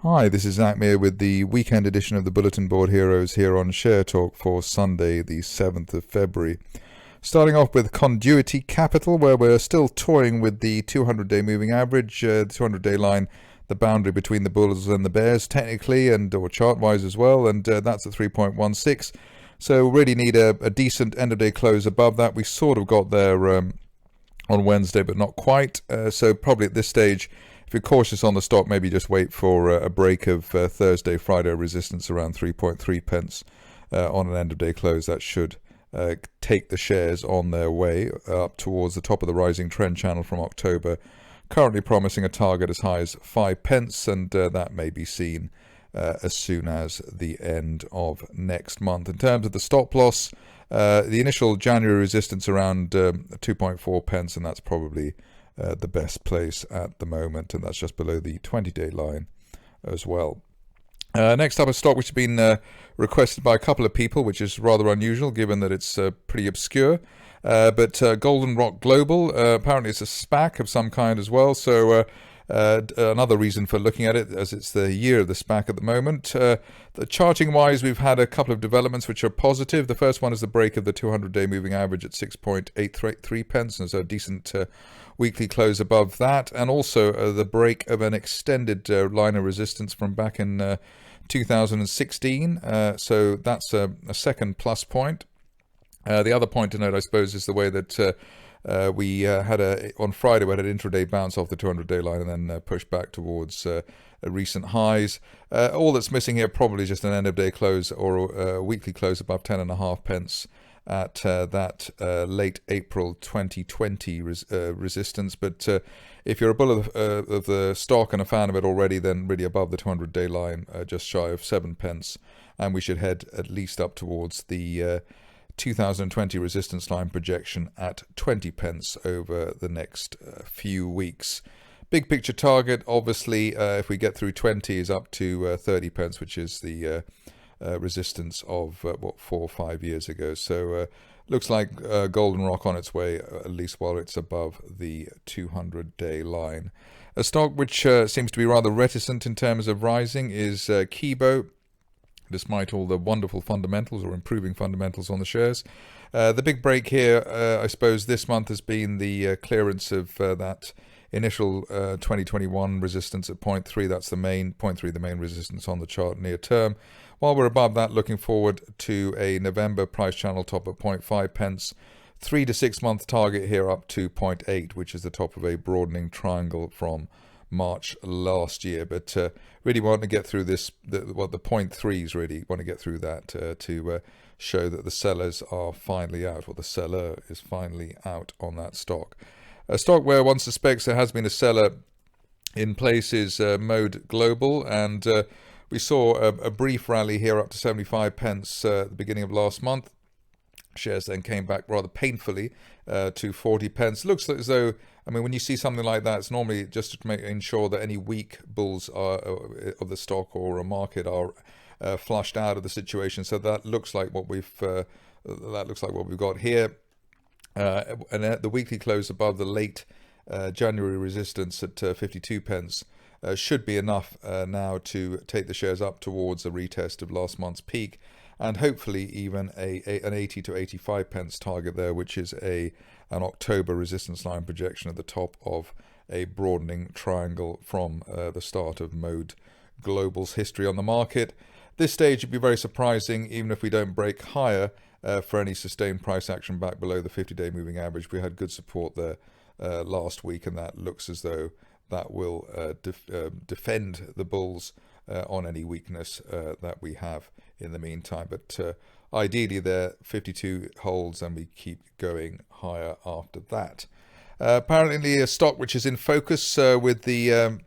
Hi, this is Zak Mir with the weekend edition of the Bulletin Board Heroes here on Share Talk for Sunday, the 7th of February. Starting off with Conduity Capital, where we're still toying with the 200-day moving average, the 200-day line, the boundary between the bulls and the bears technically and or chart-wise as well, and that's at 3.16. So really need a decent end-of-day close above that. We sort of got there on Wednesday, but not quite. So probably at this stage, if you're cautious on the stock, maybe just wait for a break of Thursday, Friday resistance around 3.3 pence on an end-of-day close. That should take the shares on their way up towards the top of the rising trend channel from October. Currently promising a target as high as 5 pence, and that may be seen as soon as the end of next month. In terms of the stop loss, the initial January resistance around 2.4 pence, and that's probably the best place at the moment, and that's just below the 20-day line as well. Next up, a stock which has been requested by a couple of people, which is rather unusual given that it's pretty obscure. But Golden Rock Global, apparently it's a SPAC of some kind as well, so another reason for looking at it, as it's the year of the SPAC at the moment. The charting-wise, we've had a couple of developments which are positive. The first one is the break of the 200-day moving average at 6.83 pence, and so a decent weekly close above that, and also the break of an extended line of resistance from back in 2016. So that's a second plus point. The other point to note, I suppose, is the way that we had on Friday, we had an intraday bounce off the 200-day line and then pushed back towards recent highs. All that's missing here probably just an end-of-day close or a weekly close above 10.5 pence at that late April 2020 resistance. But if you're a bull of the stock and a fan of it already, then really above the 200-day line, just shy of 7 pence. And we should head at least up towards the 2020 resistance line projection at 20 pence over the next few weeks. Big picture target, obviously, if we get through 20, is up to 30 pence, which is the resistance of 4 or 5 years ago. So looks like Golden Rock on its way, at least while it's above the 200-day line. A stock which seems to be rather reticent in terms of rising is Kibo, despite all the wonderful fundamentals or improving fundamentals on the shares. The big break here, I suppose, this month has been the clearance of that initial 2021 resistance at 0.3. That's the main 0.3, the main resistance on the chart near term. While we're above that, looking forward to a November price channel top at 0.5 pence. 3 to 6 month target here up to 0.8, which is the top of a broadening triangle from March last year. But really want to get through this, the 0.3s really want to get through that to show that the sellers are finally out, or the seller is finally out on that stock. A stock where one suspects there has been a seller in place is Mode Global, and we saw a brief rally here up to 75 pence at the beginning of last month. Shares then came back rather painfully to 40 pence. Looks as though, I mean, when you see something like that, it's normally just to ensure that any weak bulls of the stock or a market are flushed out of the situation. So that looks like what we've got here. And at the weekly close above the late January resistance at 52 pence should be enough now to take the shares up towards a retest of last month's peak, and hopefully even an 80 to 85 pence target there, which is an October resistance line projection at the top of a broadening triangle from the start of Mode Global's history on the market. This stage would be very surprising, even if we don't break higher, for any sustained price action back below the 50-day moving average. We had good support there last week, and that looks as though that will defend the bulls on any weakness that we have in the meantime. But ideally there 52 holds, and we keep going higher after that. Apparently a stock which is in focus with the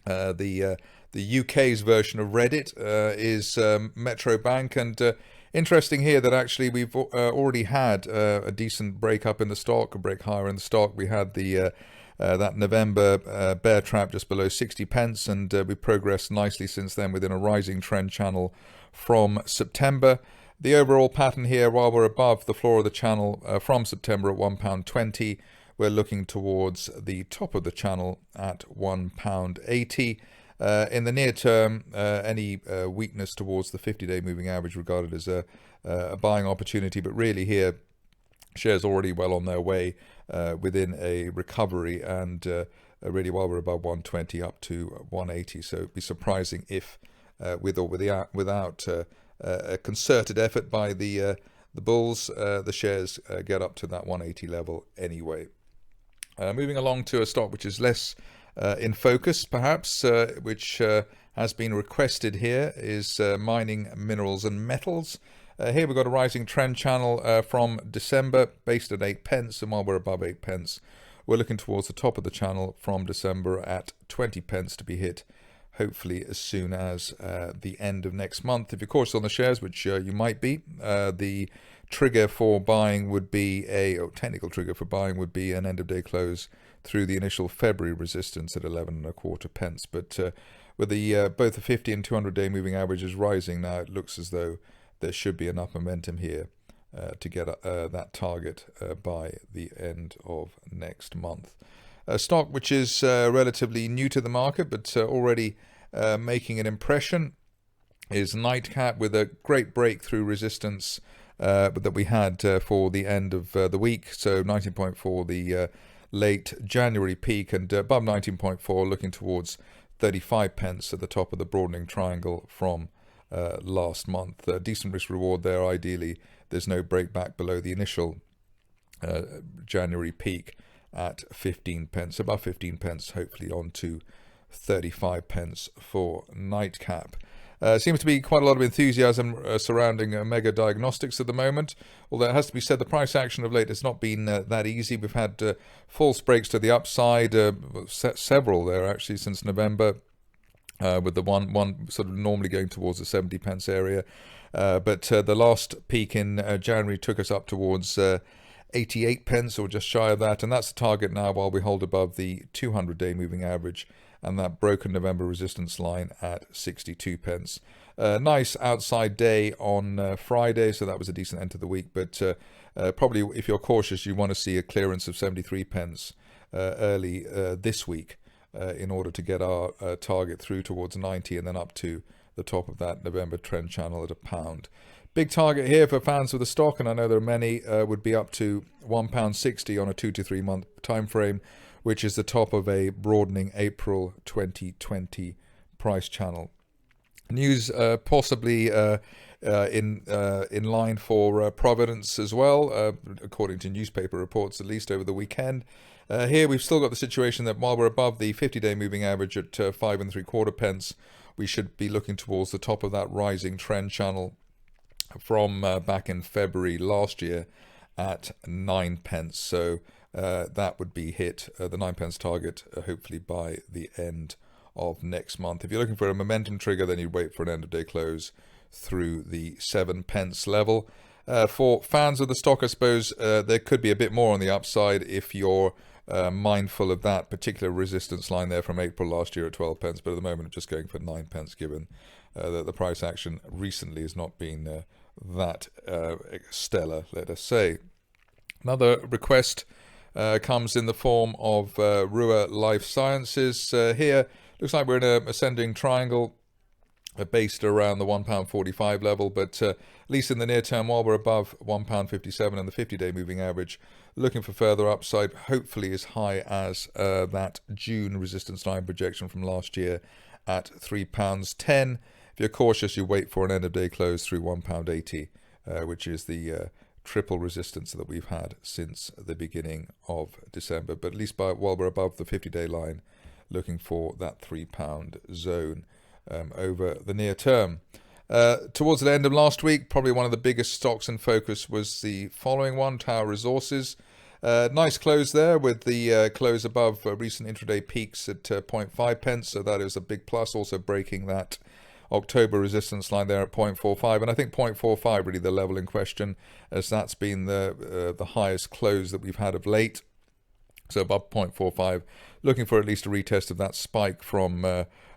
UK's version of Reddit is MTRO Bank, and interesting here that actually we've already had a decent break up in the stock, a break higher in the stock. We had the that November bear trap just below 60 pence, and we progressed nicely since then within a rising trend channel from September. The overall pattern here, while we're above the floor of the channel from September at £1.20, we're looking towards the top of the channel at £1.80. In the near term, any weakness towards the 50-day moving average regarded as a buying opportunity, but really here, shares already well on their way within a recovery, and really while we're above 120 up to 180. So it'd be surprising if, with or without a concerted effort by the bulls, the shares get up to that 180 level anyway. Moving along to a stock which is less in focus, perhaps, which has been requested here, is mining, minerals and metals. Here we've got a rising trend channel from December based at 8 pence, and while we're above 8 pence, we're looking towards the top of the channel from December at 20 pence to be hit, hopefully as soon as the end of next month. If you're cautious on the shares, which you might be, the trigger for buying would be technical trigger for buying would be an end of day close through the initial February resistance at 11.25 pence. But with the both the 50 and 200-day moving averages rising now, it looks as though there should be enough momentum here to get that target by the end of next month. A stock which is relatively new to the market, but already making an impression, is Nightcap, with a great breakthrough resistance that we had for the end of the week. So 19.4, the late January peak, and above 19.4, looking towards 35 pence at the top of the broadening triangle from last month. Decent risk reward there. Ideally, there's no break back below the initial January peak at 15 pence. Above 15 pence, hopefully on to 35 pence for Nightcap. Seems to be quite a lot of enthusiasm surrounding Mega Diagnostics at the moment, although it has to be said the price action of late has not been that easy. We've had false breaks to the upside, several there actually since November, with the one sort of normally going towards the 70 pence area. But the last peak in January took us up towards 88 pence or just shy of that, and that's the target now while we hold above the 200-day moving average and that broken November resistance line at 62 pence. Nice outside day on Friday, so that was a decent end to the week, but probably if you're cautious, you want to see a clearance of 73 pence early this week in order to get our target through towards 90 and then up to the top of that November trend channel at £1. Big target here for fans of the stock, and I know there are many, would be up to £1.60 on a 2 to 3 month time frame, which is the top of a broadening April 2020 price channel. News possibly in line for Providence as well, according to newspaper reports, at least over the weekend. Here we've still got the situation that while we're above the 50-day moving average at 5.75 pence, we should be looking towards the top of that rising trend channel from back in February last year at 9 pence. So that would be hit, the 9 pence target, hopefully by the end of next month. If you're looking for a momentum trigger, then you'd wait for an end of day close through the 7 pence level. For fans of the stock, I suppose there could be a bit more on the upside if you're mindful of that particular resistance line there from April last year at 12 pence, but at the moment I'm just going for 9 pence, given that the price action recently has not been that stellar, let us say. Another request comes in the form of Rua Life Sciences. Here, looks like we're in an ascending triangle based around the £1.45 level, but at least in the near term, while we're above £1.57 and the 50-day moving average, looking for further upside, hopefully as high as that June resistance line projection from last year at £3.10. If you're cautious, you wait for an end of day close through £1.80, which is the triple resistance that we've had since the beginning of December. But at least while we're above the 50-day line, looking for that £3 zone over the near term. Towards the end of last week, probably one of the biggest stocks in focus was the following one, Tower Resources. Nice close there with the close above recent intraday peaks at 0.5 pence, so that is a big plus, also breaking that October resistance line there at 0.45, and I think 0.45 really the level in question, as that's been the highest close that we've had of late. So above 0.45, looking for at least a retest of that spike from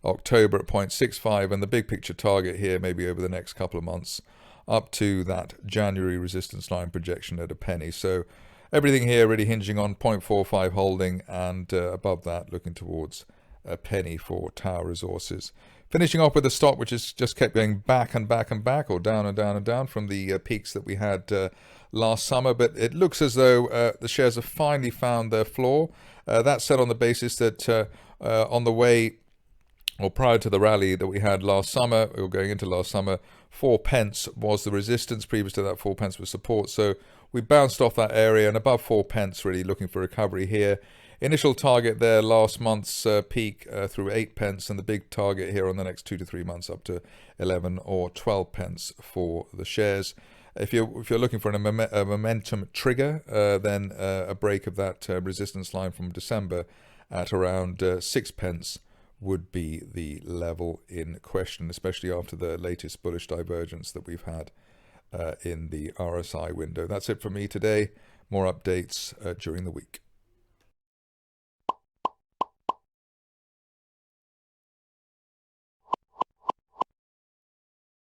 October at 0.65, and the big picture target here maybe over the next couple of months up to that January resistance line projection at a penny. So everything here really hinging on 0.45 holding, and above that looking towards a penny for Tower Resources. Finishing off with a stock which has just kept going back and back and back, or down and down and down from the peaks that we had last summer, but it looks as though the shares have finally found their floor. That's said on the basis that on the way, or prior to the rally that we had last summer, or going into last summer, 4 pence was the resistance. Previous to that, 4 pence was support. So we bounced off that area, and above 4 pence, really looking for recovery here. Initial target there last month's peak through 8 pence, and the big target here on the next 2 to 3 months up to 11 or 12 pence for the shares. If you're looking for a momentum trigger, then a break of that resistance line from December at around 6 pence would be the level in question, especially after the latest bullish divergence that we've had in the RSI window. That's it from me today. More updates during the week.